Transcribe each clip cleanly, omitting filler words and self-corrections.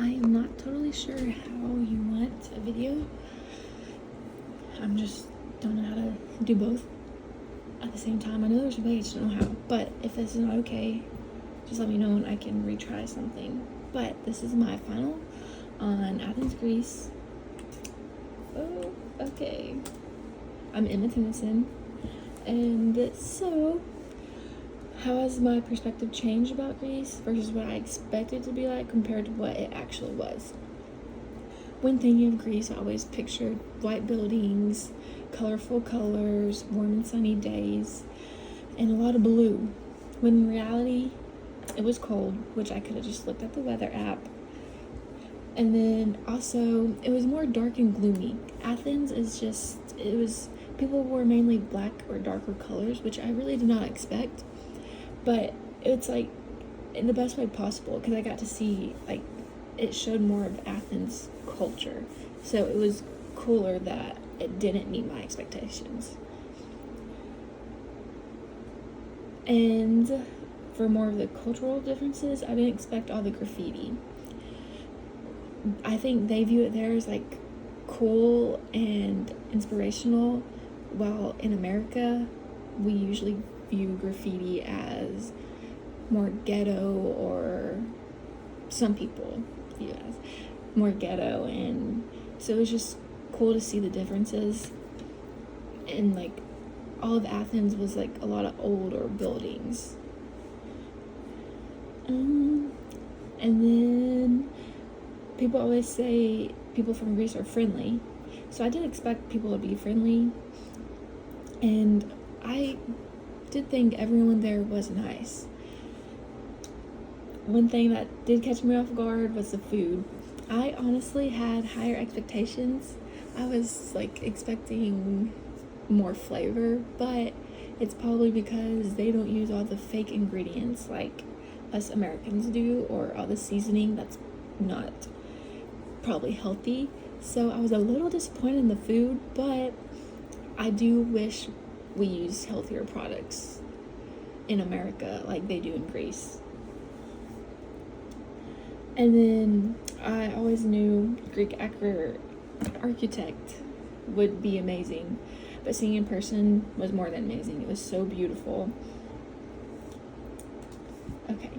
I am not totally sure how you want a video. I'm just don't know how to do both at the same time. I know there's a way, I just don't know how. But if this is not okay, just let me know and I can retry something. But this is my final on Athens, Greece. Oh, okay. I'm Emma Tennyson. And so, how has my perspective changed about Greece versus what I expected to be like compared to what it actually was? When thinking of Greece, I always pictured white buildings, colorful colors, warm and sunny days, and a lot of blue. When in reality, it was cold, which I could have just looked at the weather app. And then also, it was more dark and gloomy. Athens is just, people wore mainly black or darker colors, which I really did not expect. But it's like in the best way possible because I got to see, like, it showed more of Athens culture. So it was cooler that it didn't meet my expectations. And for more of the cultural differences, I didn't expect all the graffiti. I think they view it there as like cool and inspirational, while in America, we usually view graffiti as more ghetto, or some people view it as more ghetto, and so it was just cool to see the differences. And like all of Athens was like a lot of older buildings. And then people always say people from Greece are friendly, so I did expect people to be friendly, and I did think everyone there was nice. One thing that did catch me off guard was the food. I honestly had higher expectations. I was like expecting more flavor, but it's probably because they don't use all the fake ingredients like us Americans do, or all the seasoning that's not probably healthy. So I was a little disappointed in the food, but I do wish we use healthier products in America like they do in Greece. And then I always knew Greek architect would be amazing, but seeing in person was more than amazing. It was so beautiful. Okay.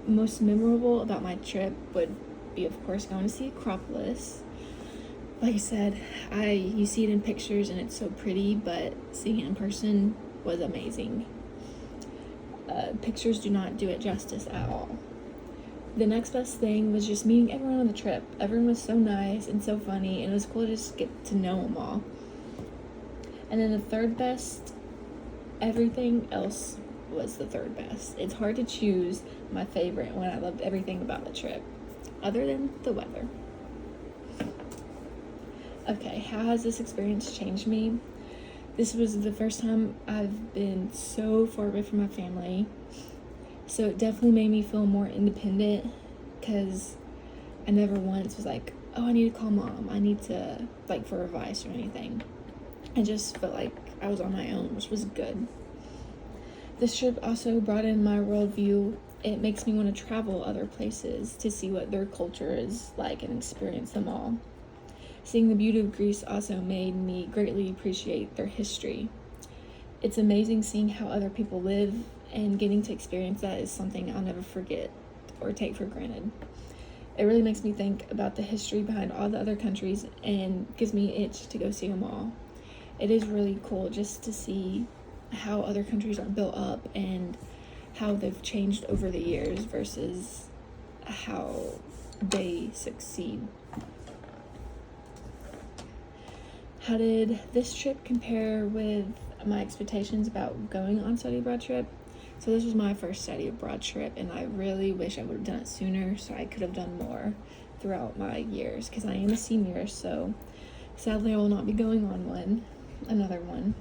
Most memorable about my trip would be, of course, going to see Acropolis. Like I said, you see it in pictures and it's so pretty, but seeing it in person was amazing. Pictures do not do it justice at all. The next best thing was just meeting everyone on the trip. Everyone was so nice and so funny, and it was cool to just get to know them all. And then the third best, everything else was the third best. It's hard to choose my favorite when I loved everything about the trip, other than the weather. Okay, how has this experience changed me? This was the first time I've been so far away from my family, so it definitely made me feel more independent, because I never once was like, oh, I need to call mom, I need to, like, for advice or anything. I just felt like I was on my own, which was good. This trip also brought in my worldview. It makes me want to travel other places to see what their culture is like and experience them all. Seeing the beauty of Greece also made me greatly appreciate their history. It's amazing seeing how other people live, and getting to experience that is something I'll never forget or take for granted. It really makes me think about the history behind all the other countries and gives me an itch to go see them all. It is really cool just to see how other countries are built up and how they've changed over the years versus how they succeed. How did this trip compare with my expectations about going on study abroad trip? So this was my first study abroad trip, and I really wish I would have done it sooner so I could have done more throughout my years, because I am a senior, so sadly I will not be going on another one.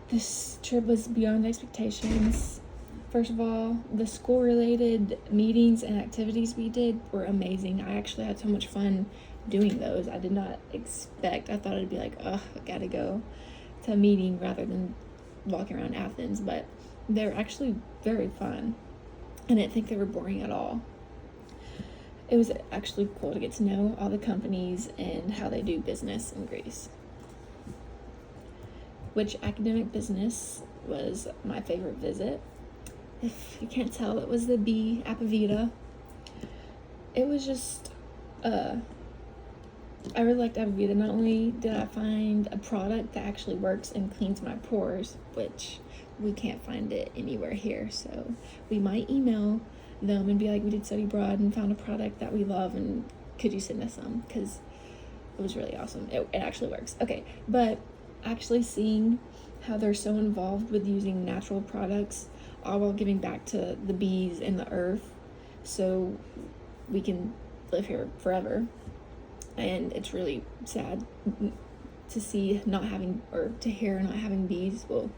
This trip was beyond expectations. First of all, the school-related meetings and activities we did were amazing. I actually had so much fun doing those. I did not expect. I thought it'd be like, I gotta go to a meeting rather than walking around Athens, but they're actually very fun. I didn't think they were boring at all. it was actually cool to get to know all the companies and how they do business in Greece. Which academic business was my favorite visit? If you can't tell, it was the B Apavita. It was just, I really liked Apavita. Not only did I find a product that actually works and cleans my pores, which we can't find it anywhere here, so we might email them and be like, we did study abroad and found a product that we love, and could you send us some? Because it was really awesome. It actually works. Okay, but actually seeing how they're so involved with using natural products, all while giving back to the bees and the earth so we can live here forever. And it's really sad to see not having, or to hear not having bees will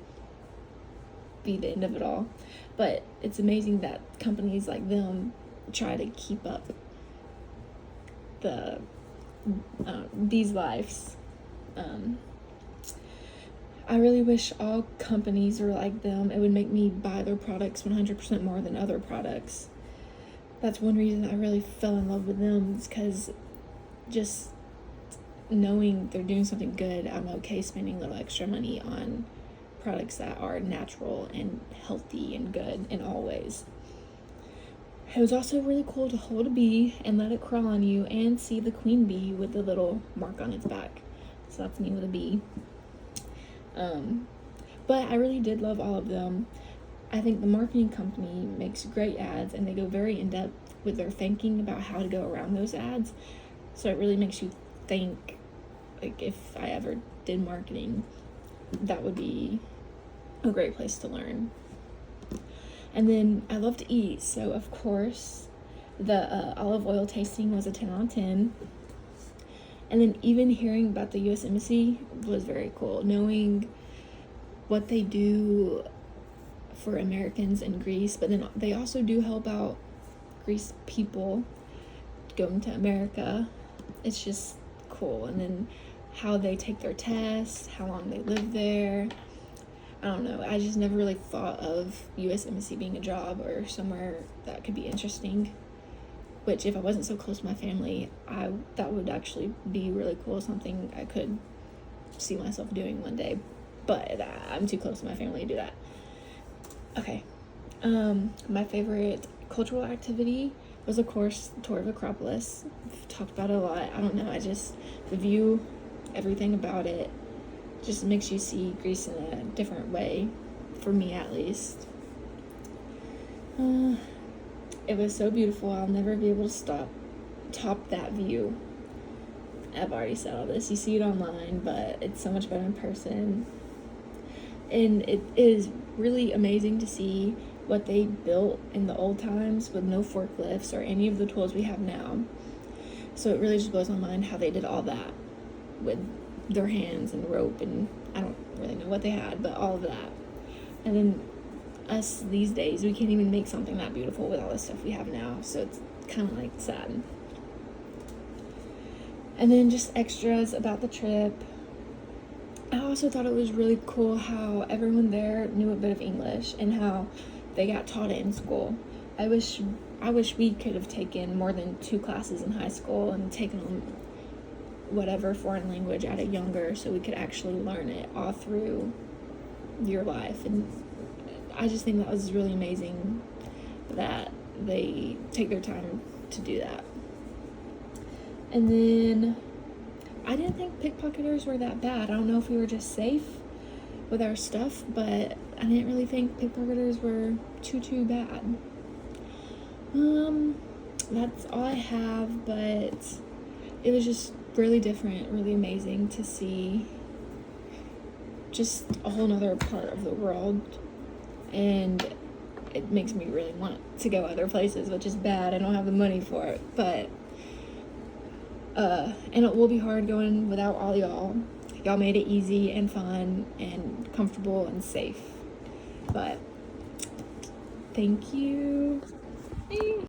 be the end of it all. But it's amazing that companies like them try to keep up the bees' lives. I really wish all companies were like them. It would make me buy their products 100% more than other products. That's one reason I really fell in love with them, is because just knowing they're doing something good, I'm okay spending a little extra money on products that are natural and healthy and good in all ways. It was also really cool to hold a bee and let it crawl on you and see the queen bee with the little mark on its back. So that's me with a bee. But I really did love all of them. I think the marketing company makes great ads, and they go very in depth with their thinking about how to go around those ads. So it really makes you think, like, if I ever did marketing, that would be a great place to learn. And then I love to eat, so of course the olive oil tasting was a 10 out of 10. And then even hearing about the U.S. Embassy was very cool, knowing what they do for Americans in Greece, but then they also do help out Greece people going to America. It's just cool. And then how they take their tests, how long they live there. I don't know, I just never really thought of U.S. Embassy being a job or somewhere that could be interesting. Which, if I wasn't so close to my family, that would actually be really cool, something I could see myself doing one day. But I'm too close to my family to do that. Okay. My favorite cultural activity was, of course, the tour of Acropolis. I've talked about it a lot. I don't know, the view, everything about it, just makes you see Greece in a different way, for me at least. It was so beautiful. I'll never be able to top that view. I've already said all this. You see it online, but it's so much better in person. And it is really amazing to see what they built in the old times with no forklifts or any of the tools we have now. So it really just blows my mind how they did all that with their hands and rope, and I don't really know what they had, but all of that. And then us these days, we can't even make something that beautiful with all the stuff we have now, so it's kind of like sad. And then just extras about the trip. I also thought it was really cool how everyone there knew a bit of English and how they got taught it in school. I wish we could have taken more than 2 classes in high school and taken on whatever foreign language at a younger, so we could actually learn it all through your life. And I just think that was really amazing that they take their time to do that. And then I didn't think pickpocketers were that bad. I don't know if we were just safe with our stuff, but I didn't really think pickpocketers were too bad. That's all I have, but it was just really different, really amazing to see just a whole nother part of the world. And it makes me really want to go other places, which is bad. I don't have the money for it, but and it will be hard going without all y'all. Y'all made it easy and fun and comfortable and safe. But thank you.